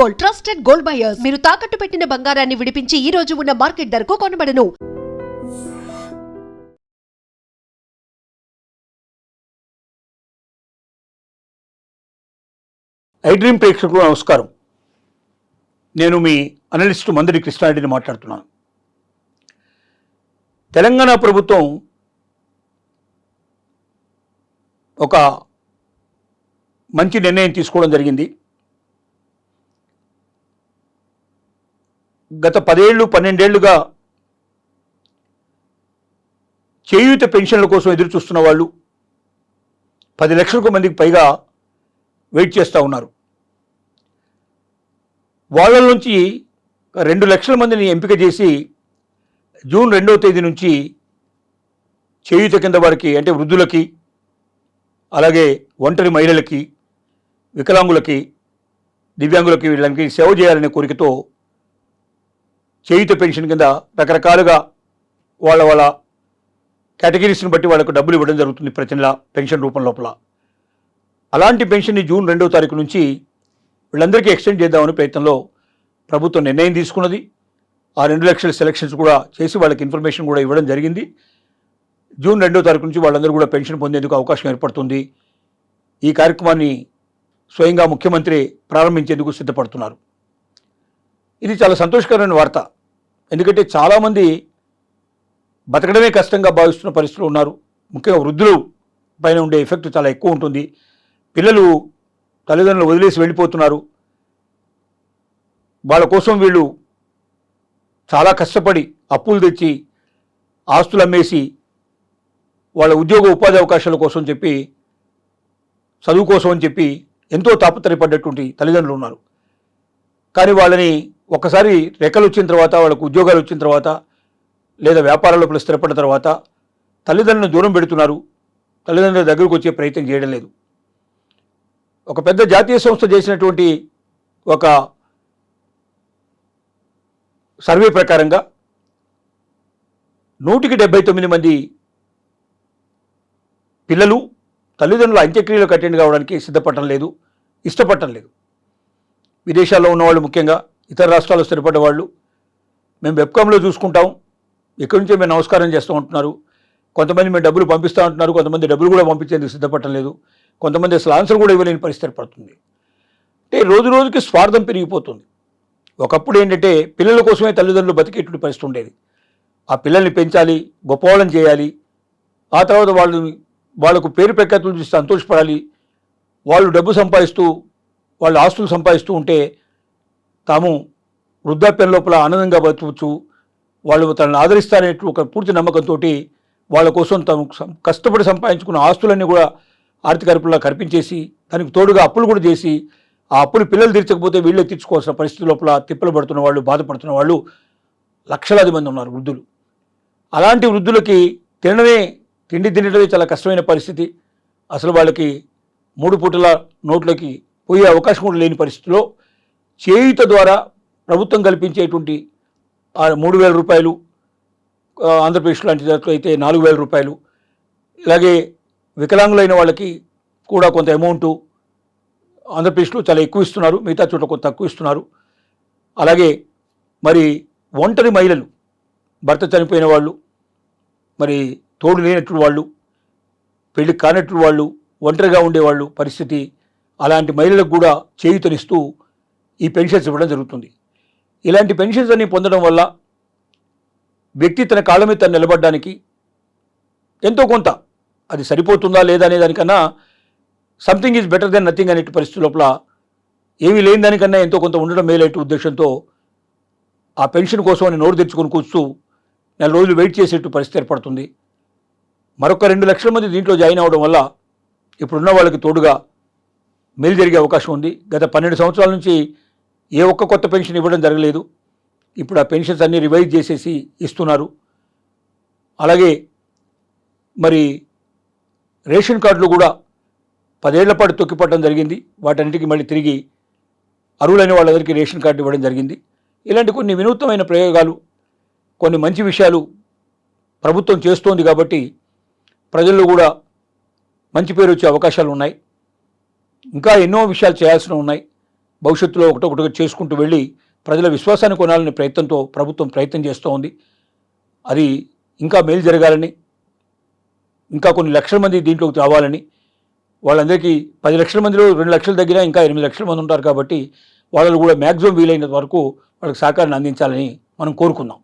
Gold, trusted gold buyers. మీరు తాకట్టు పెట్టిన బంగారాన్ని విడిపించి ఈ రోజు ఉన్న మార్కెట్ ధరకు కొనబడను. ఐ డ్రీమ్ ప్రేక్షకులకు నమస్కారం. నేను మీ అనలిస్టు మందడి కృష్ణారెడ్డిని మాట్లాడుతున్నాను. తెలంగాణ ప్రభుత్వం ఒక మంచి నిర్ణయం తీసుకోవడం జరిగింది. గత 10-12 ఏళ్లుగా చేయూత పెన్షన్ల కోసం ఎదురు చూస్తున్న వాళ్ళు 10 లక్షల మందికి పైగా వెయిట్ చేస్తూ ఉన్నారు. వాళ్ళ నుంచి 2 లక్షల మందిని ఎంపిక చేసి జూన్ 2వ తేదీ నుంచి చేయూత కింద వారికి, అంటే వృద్ధులకి, అలాగే ఒంటరి మహిళలకి, వికలాంగులకి, దివ్యాంగులకి, వీళ్ళకి సేవ చేయాలనే కోరికతో చేయూత పెన్షన్ కింద రకరకాలుగా వాళ్ళ కేటగిరీస్ని బట్టి వాళ్ళకు డబ్బులు ఇవ్వడం జరుగుతుంది ప్రతి నెల పెన్షన్ రూపం లోపల. అలాంటి పెన్షన్ని జూన్ 2వ తారీఖు నుంచి వీళ్ళందరికీ ఎక్స్టెండ్ చేద్దామనే ప్రయత్నంలో ప్రభుత్వం నిర్ణయం తీసుకున్నది. ఆ 2 లక్షల సెలక్షన్స్ కూడా చేసి వాళ్ళకి ఇన్ఫర్మేషన్ కూడా ఇవ్వడం జరిగింది. జూన్ 2వ తారీఖు నుంచి వాళ్ళందరూ కూడా పెన్షన్ పొందేందుకు అవకాశం ఏర్పడుతుంది. ఈ కార్యక్రమాన్ని స్వయంగా ముఖ్యమంత్రి ప్రారంభించేందుకు సిద్ధపడుతున్నారు. ఇది చాలా సంతోషకరమైన వార్త. ఎందుకంటే చాలామంది బతకడమే కష్టంగా భావిస్తున్న పరిస్థితులు ఉన్నారు. ముఖ్యంగా వృద్ధులు పైన ఉండే ఎఫెక్ట్ చాలా ఎక్కువ ఉంటుంది. పిల్లలు తల్లిదండ్రులు వదిలేసి వెళ్ళిపోతున్నారు. వాళ్ళ కోసం వీళ్ళు చాలా కష్టపడి అప్పులు తెచ్చి, ఆస్తులు అమ్మేసి, వాళ్ళ ఉద్యోగ ఉపాధి అవకాశాల కోసం చెప్పి, చదువు కోసం అని చెప్పి ఎంతో తాపత్రయపడ్డటువంటి తల్లిదండ్రులు ఉన్నారు. కానీ వాళ్ళని ఒకసారి రెక్కలు వచ్చిన తర్వాత, వాళ్ళకు ఉద్యోగాలు వచ్చిన తర్వాత, లేదా వ్యాపారాల్లో స్థిరపడిన తర్వాత తల్లిదండ్రులను దూరం పెడుతున్నారు. తల్లిదండ్రుల దగ్గరకు వచ్చే ప్రయత్నం చేయడం లేదు. ఒక పెద్ద జాతీయ సంస్థ చేసినటువంటి ఒక సర్వే ప్రకారంగా 179 మంది పిల్లలు తల్లిదండ్రుల అంత్యక్రియలకు అటెండ్ కావడానికి సిద్ధపడటం లేదు, ఇష్టపడటం లేదు. విదేశాల్లో ఉన్నవాళ్ళు, ముఖ్యంగా ఇతర రాష్ట్రాల్లో స్థిరపడ్డ వాళ్ళు, మేము వెబ్కామ్లో చూసుకుంటాం, ఇక్కడి నుంచే మేము నమస్కారం చేస్తూ ఉంటున్నారు. కొంతమంది మేము డబ్బులు పంపిస్తూ ఉంటున్నారు, కొంతమంది డబ్బులు కూడా పంపించేందుకు సిద్ధపడటం లేదు, కొంతమంది అసలు ఆన్సర్ కూడా ఇవ్వలేని పరిస్థితి పడుతుంది. అంటే రోజు రోజుకి స్వార్థం పెరిగిపోతుంది. ఒకప్పుడు ఏంటంటే పిల్లల కోసమే తల్లిదండ్రులు బతికేటువంటి పరిస్థితి ఉండేది. ఆ పిల్లల్ని పెంచాలి, గొప్పవాళ్ళని చేయాలి, ఆ తర్వాత వాళ్ళకు పేరు ప్రఖ్యాతులు చూసి సంతోషపడాలి. వాళ్ళు డబ్బు సంపాదిస్తూ, వాళ్ళు ఆస్తులు సంపాదిస్తూ ఉంటే తాము వృద్ధాప్యం లోపల ఆనందంగా బతకవచ్చు, వాళ్ళు తనను ఆదరిస్తారనే ఒక పూర్తి నమ్మకంతో వాళ్ళ కోసం తాము కష్టపడి సంపాదించుకున్న ఆస్తులన్నీ కూడా ఆర్థిక అరుపులా కల్పించేసి, దానికి తోడుగా అప్పులు కూడా చేసి, ఆ అప్పులు పిల్లలు తీర్చకపోతే వీళ్ళే తీర్చుకోవాల్సిన పరిస్థితి లోపల తిప్పలు పడుతున్న వాళ్ళు, బాధపడుతున్న వాళ్ళు లక్షలాది మంది ఉన్నారు వృద్ధులు. అలాంటి వృద్ధులకి తిండి తినడమే చాలా కష్టమైన పరిస్థితి. అసలు వాళ్ళకి 3 పూటల నోట్లోకి పోయే అవకాశం కూడా లేని పరిస్థితిలో చేయూత ద్వారా ప్రభుత్వం కల్పించేటువంటి 3,000 రూపాయలు, ఆంధ్రప్రదేశ్ లాంటి దాంట్లో అయితే 4,000 రూపాయలు, ఇలాగే వికలాంగులైన వాళ్ళకి కూడా కొంత అమౌంటు ఆంధ్రప్రదేశ్లో చాలా ఎక్కువ ఇస్తున్నారు, మిగతా చోట్ల కొంత తక్కువ ఇస్తున్నారు. అలాగే మరి ఒంటరి మహిళలు, భర్త చనిపోయిన వాళ్ళు, మరి తోడు లేనట్లు వాళ్ళు, పెళ్లి కానట్లు వాళ్ళు, ఒంటరిగా ఉండేవాళ్ళు పరిస్థితి, అలాంటి మహిళలకు కూడా చేయూతనిస్తూ ఈ పెన్షన్స్ ఇవ్వడం జరుగుతుంది. ఇలాంటి పెన్షన్స్ అన్ని పొందడం వల్ల వ్యక్తి తన కాళ్ళ మీద తను నిలబడడానికి ఎంతో కొంత, అది సరిపోతుందా లేదా అనే దానికన్నా something is better than nothing అనే పరిస్థితి లోపల ఏమీ లేని దానికన్నా ఎంతో కొంత ఉండడం మేలైన ఉద్దేశంతో ఆ పెన్షన్ కోసం అని నోరు తెచ్చుకొని కూర్చూ 4 రోజులు వెయిట్ చేసేట్టు పరిస్థితి ఏర్పడుతుంది. మరొక 2 లక్షల మంది దీంట్లో జాయిన్ అవ్వడం వల్ల ఇప్పుడున్న వాళ్ళకి తోడుగా మేలు జరిగే అవకాశం ఉంది. గత 12 సంవత్సరాల నుంచి ఏ ఒక్క కొత్త పెన్షన్ ఇవ్వడం జరగలేదు. ఇప్పుడు ఆ పెన్షన్స్ అన్నీ రివైజ్ చేసేసి ఇస్తున్నారు. అలాగే మరి రేషన్ కార్డులు కూడా 10 ఏళ్ల పాటు తొక్కిపట్టడం జరిగింది. వాటన్నిటికీ మళ్ళీ తిరిగి అర్హులైన వాళ్ళందరికీ రేషన్ కార్డు ఇవ్వడం జరిగింది. ఇలాంటి కొన్ని వినూత్నమైన ప్రయోగాలు, కొన్ని మంచి విషయాలు ప్రభుత్వం చేస్తోంది కాబట్టి ప్రజల్లో కూడా మంచి పేరు వచ్చే అవకాశాలు ఉన్నాయి. ఇంకా ఎన్నో విషయాలు చేయాల్సి ఉన్నాయి. భవిష్యత్తులో ఒకటొకటిగా చేసుకుంటూ వెళ్ళి ప్రజల విశ్వాసాన్ని కొనాలనే ప్రయత్నంతో ప్రభుత్వం ప్రయత్నం చేస్తూ ఉంది. అది ఇంకా మేలు జరగాలని, ఇంకా కొన్ని లక్షల మంది దీంట్లోకి రావాలని, వాళ్ళందరికీ 10 లక్షల మందిలో 2 లక్షల దగ్గర ఇంకా 8 లక్షల మంది ఉంటారు కాబట్టి వాళ్ళు కూడా మ్యాక్సిమం వీలైనంత వరకు వాళ్ళకి సహకారాన్ని అందించాలని మనం కోరుకుందాం.